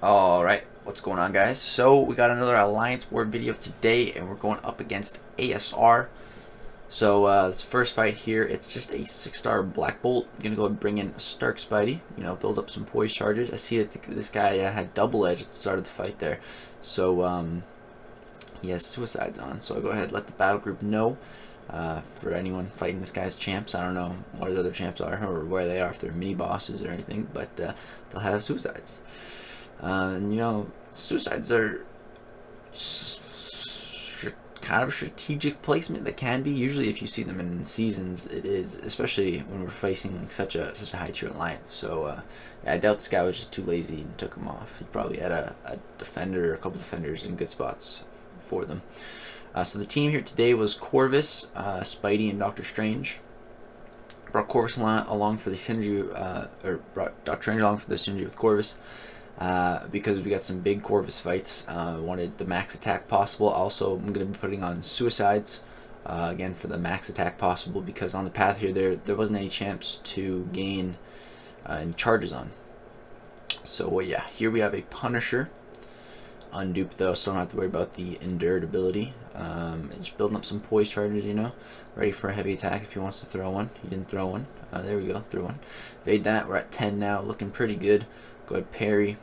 Alright, what's going on, guys? So we got another Alliance War video today, and we're going up against ASR. So this first fight here, it's just a 6-star Black Bolt. I'm gonna go and bring in Stark Spidey, build up some poise charges. I see that this guy had double edge at the start of the fight there. So he has suicides on, so I'll go ahead and let the battle group know. For anyone fighting this guy's champs, I don't know what his other champs are or where they are, if they're mini bosses or anything, but they'll have suicides. And suicides are kind of a strategic placement that can be. Usually if you see them in seasons, it is, especially when we're facing like such a high tier alliance. So yeah, I doubt this guy was just too lazy and took him off. He probably had a defender, a couple defenders in good spots for them. So the team here today was Corvus, Spidey, and Doctor Strange. Brought Corvus along for the synergy, or brought Doctor Strange along for the synergy with Corvus. Because we got some big Corvus fights. Wanted the max attack possible. Also, I'm going to be putting on suicides again for the max attack possible, because on the path here there wasn't any chance to gain any charges on. So yeah, here we have a Punisher. Unduped though, so I don't have to worry about the endured ability. Just building up some poise charges, ready for a heavy attack if he wants to throw one. He didn't throw one. There we go, threw one. Evade that. We're at 10 now, looking pretty good. Go ahead, parry.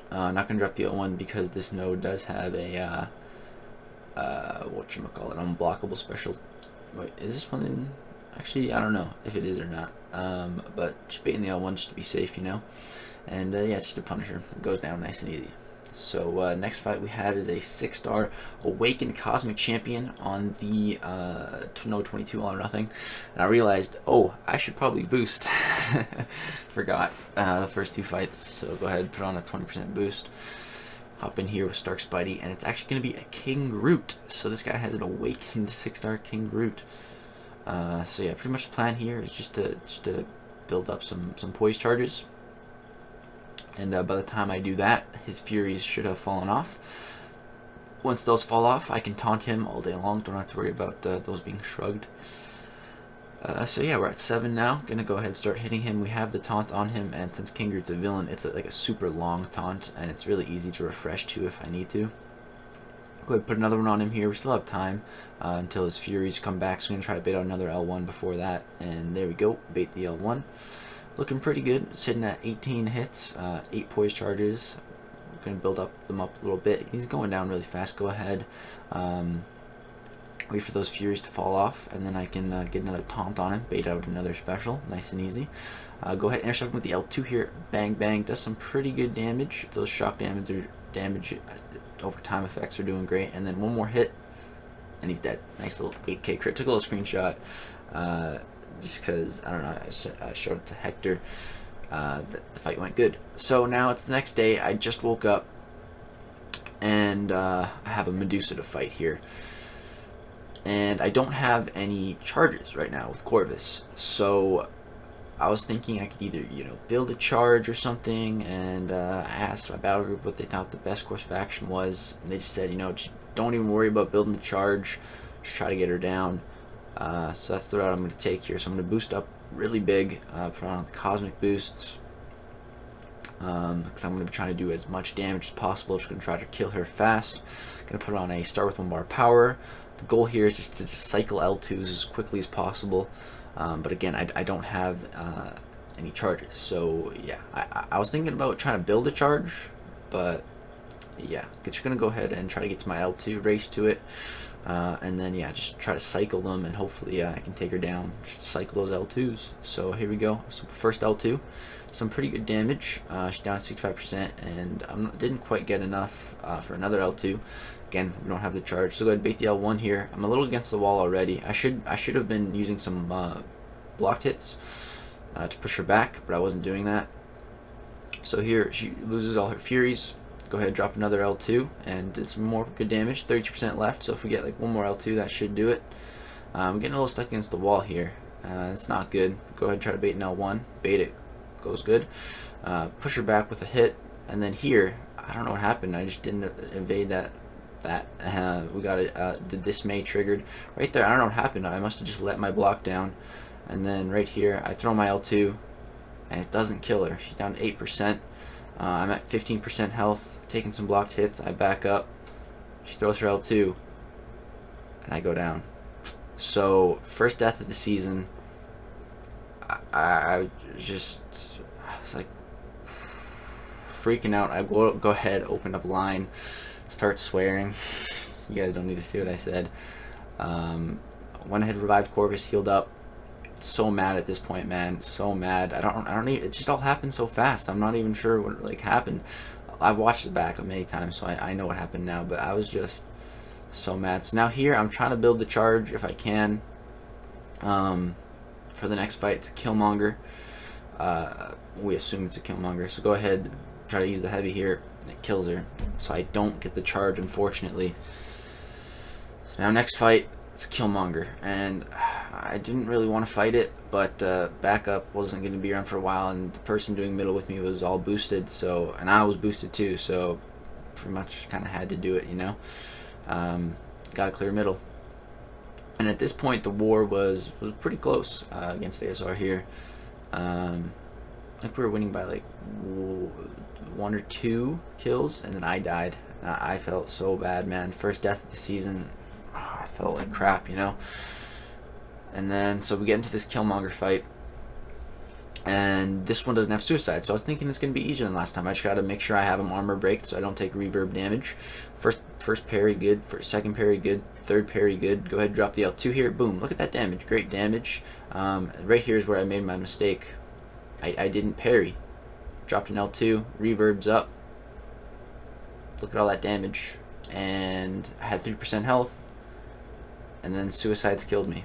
Not gonna drop the L1 because this node does have a whatchamacallit, unblockable special. Wait, is this one in? Actually, I don't know if it is or not. But just baiting the L1 just to be safe, And yeah, it's just a Punisher. It goes down nice and easy. So next fight we have is a 6-star Awakened Cosmic Champion on the Node 22 All or Nothing. And I realized, oh, I should probably boost. Forgot the first two fights, so go ahead and put on a 20% boost. Hop in here with Stark Spidey, and it's actually going to be a King Groot. So this guy has an Awakened 6-star King Groot. So yeah, pretty much the plan here is just to build up some poise charges. And by the time I do that, his Furies should have fallen off. Once those fall off, I can taunt him all day long. Don't have to worry about those being shrugged. So yeah, we're at 7 now. Gonna go ahead and start hitting him. We have the taunt on him, and since King Groot's a villain, it's like a super long taunt, and it's really easy to refresh to if I need to. Go ahead and put another one on him here. We still have time until his Furies come back, so I'm gonna try to bait out another L1 before that. And there we go, bait the L1. Looking pretty good, sitting at 18 hits, 8 poise charges. We're going to build them up a little bit. He's going down really fast. Go ahead, wait for those Furies to fall off, and then I can get another taunt on him, bait out another special, nice and easy. Go ahead, intercept him with the L2 here, bang bang, does some pretty good damage. Those shock damage over time effects are doing great, and then one more hit, and he's dead. Nice little 8K crit. Took a little screenshot. Just because, I don't know, I showed it to Hector, that the fight went good. So now it's the next day. I just woke up, and I have a Medusa to fight here. And I don't have any charges right now with Corvus. So I was thinking I could either, build a charge or something, and I asked my battle group what they thought the best course of action was, and they just said, just don't even worry about building the charge, just try to get her down. So that's the route I'm going to take here. So I'm going to boost up really big, put on the cosmic boosts, because I'm going to be trying to do as much damage as possible. Just going to try to kill her fast. Going to put on a start with 1 bar power. The goal here is just to cycle L2s as quickly as possible. But again, I don't have any charges. So yeah, I was thinking about trying to build a charge, but yeah, just going to go ahead and try to get to my L2, race to it. And then yeah, just try to cycle them, and hopefully I can take her down. Just cycle those L2s. So here we go. So first L2, some pretty good damage. She's down 65%, and I didn't quite get enough for another L2. Again, we don't have the charge, so go ahead and bait the L1 here. I'm a little against the wall already. I should have been using some blocked hits to push her back, but I wasn't doing that. So here she loses all her Furies. Go ahead, drop another L2, and did some more good damage. 32% left, so if we get like one more L2, that should do it. I'm getting a little stuck against the wall here. It's not good. Go ahead and try to bait an L1. Bait it. Goes good. Push her back with a hit, and then here, I don't know what happened. I just didn't evade that. We got the dismay triggered. Right there, I don't know what happened. I must have just let my block down. And then right here, I throw my L2, and it doesn't kill her. She's down to 8%. I'm at 15% health, taking some blocked hits. I back up. She throws her L2, and I go down. So, first death of the season. I was like freaking out. I go ahead, open up line, start swearing. You guys don't need to see what I said. Went ahead, revived Corvus, healed up. So mad at this point, man. So mad. I don't even. It just all happened so fast. I'm not even sure what like happened. I've watched it back many times, so I know what happened now. But I was just so mad. So now here, I'm trying to build the charge if I can. For the next fight, it's a Killmonger. We assume it's a Killmonger. So go ahead, try to use the heavy here, and it kills her. So I don't get the charge, unfortunately. So now next fight, it's Killmonger, and I didn't really want to fight it, but backup wasn't going to be around for a while, and the person doing middle with me was all boosted, so, and I was boosted too, so pretty much kind of had to do it, you know. Got to clear middle. And at this point, the war was pretty close against ASR here. I think we were winning by like 1 or 2 kills, and then I died. I felt so bad, man. First death of the season. I felt like crap, you know. And then, so we get into this Killmonger fight. And this one doesn't have suicide, so I was thinking it's going to be easier than last time. I just got to make sure I have him armor break so I don't take reverb damage. First parry, good. Second parry, good. Third parry, good. Go ahead and drop the L2 here. Boom. Look at that damage. Great damage. Right here is where I made my mistake. I didn't parry. Dropped an L2. Reverb's up. Look at all that damage. And I had 3% health. And then suicides killed me.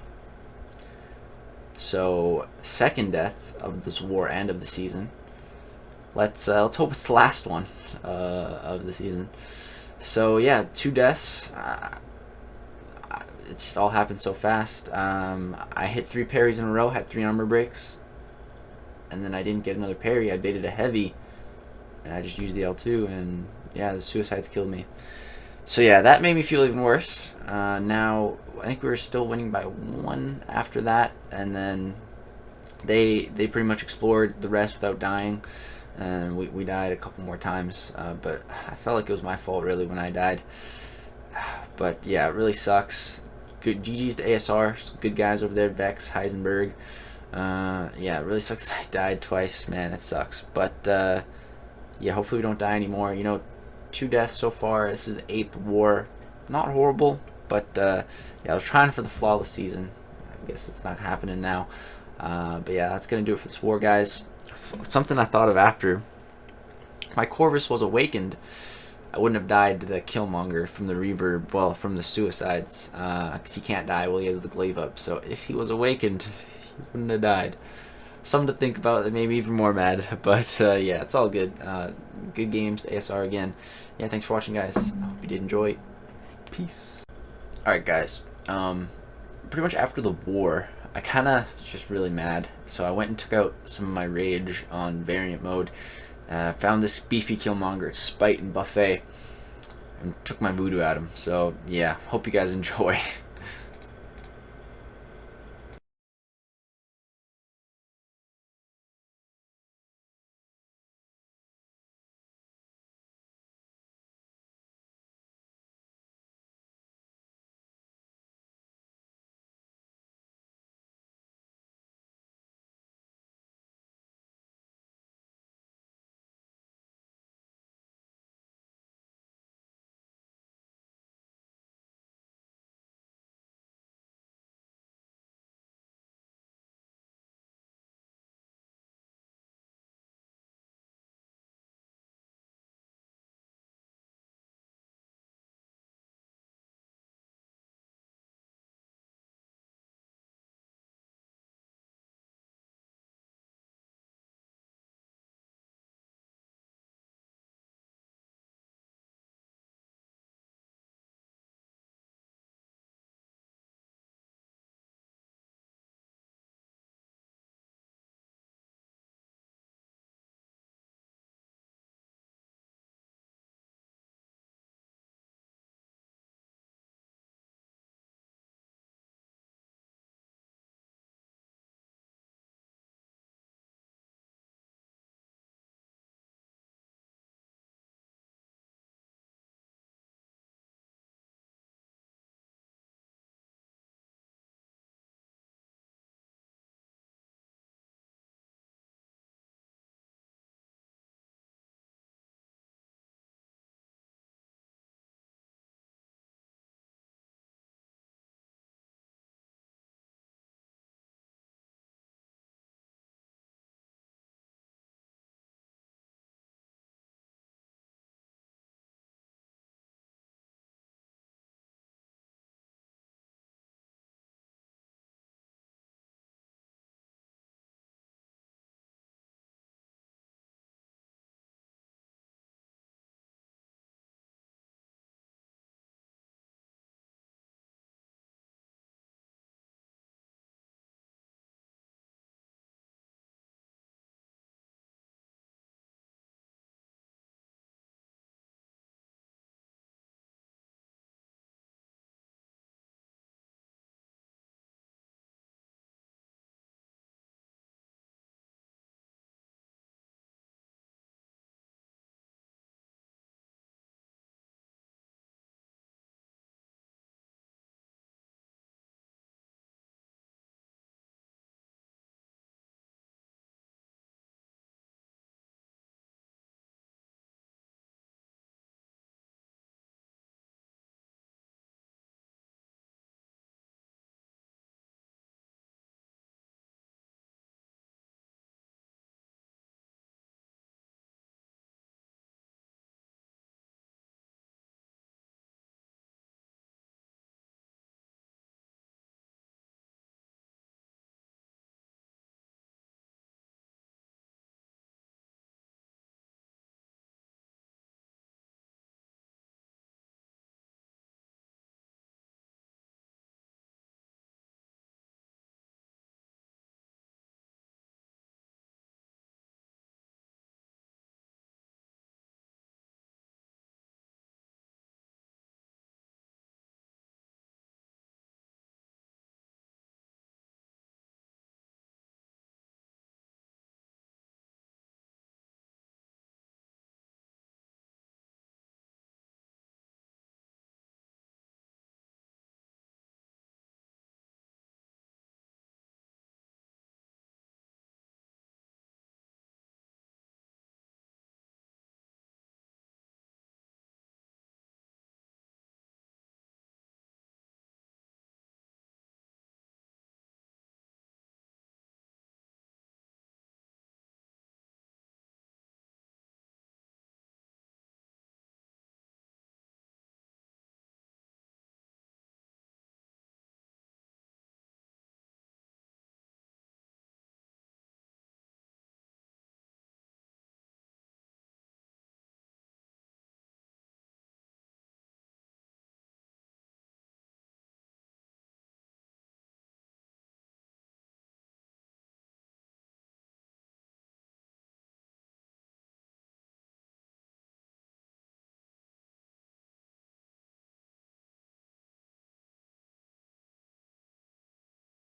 So, second death of this war and of the season. Let's hope it's the last one of the season. So yeah, 2 deaths. It just all happened so fast. I hit 3 parries in a row, had 3 armor breaks, and then I didn't get another parry. I baited a heavy, and I just used the L2, and yeah, the suicides killed me. So yeah, that made me feel even worse. Now, I think we were still winning by 1 after that, and then they pretty much explored the rest without dying, and we died a couple more times, but I felt like it was my fault really when I died. But yeah, it really sucks. Good GG's to ASR, some good guys over there, Vex, Heisenberg. Yeah, it really sucks that I died twice, man, it sucks. But yeah, hopefully we don't die anymore. You know, 2 deaths so far. This is the 8th war. Not horrible, but yeah, I was trying for the flawless season. I guess it's not happening now. But yeah, that's gonna do it for this war, guys. Something I thought of after. If my Corvus was awakened, I wouldn't have died to the Killmonger from the reverb, well, from the suicides, because he can't die while he has the glaive up. So if he was awakened, he wouldn't have died. Something to think about that made me even more mad, but yeah, it's all good. Good games, ASR again. Yeah, thanks for watching, guys. I hope you did enjoy. Peace. Alright, guys. Pretty much after the war, I kind of was just really mad, so I went and took out some of my rage on variant mode. Found this beefy Killmonger, Spite and Buffet, and took my voodoo at him. So yeah, hope you guys enjoy.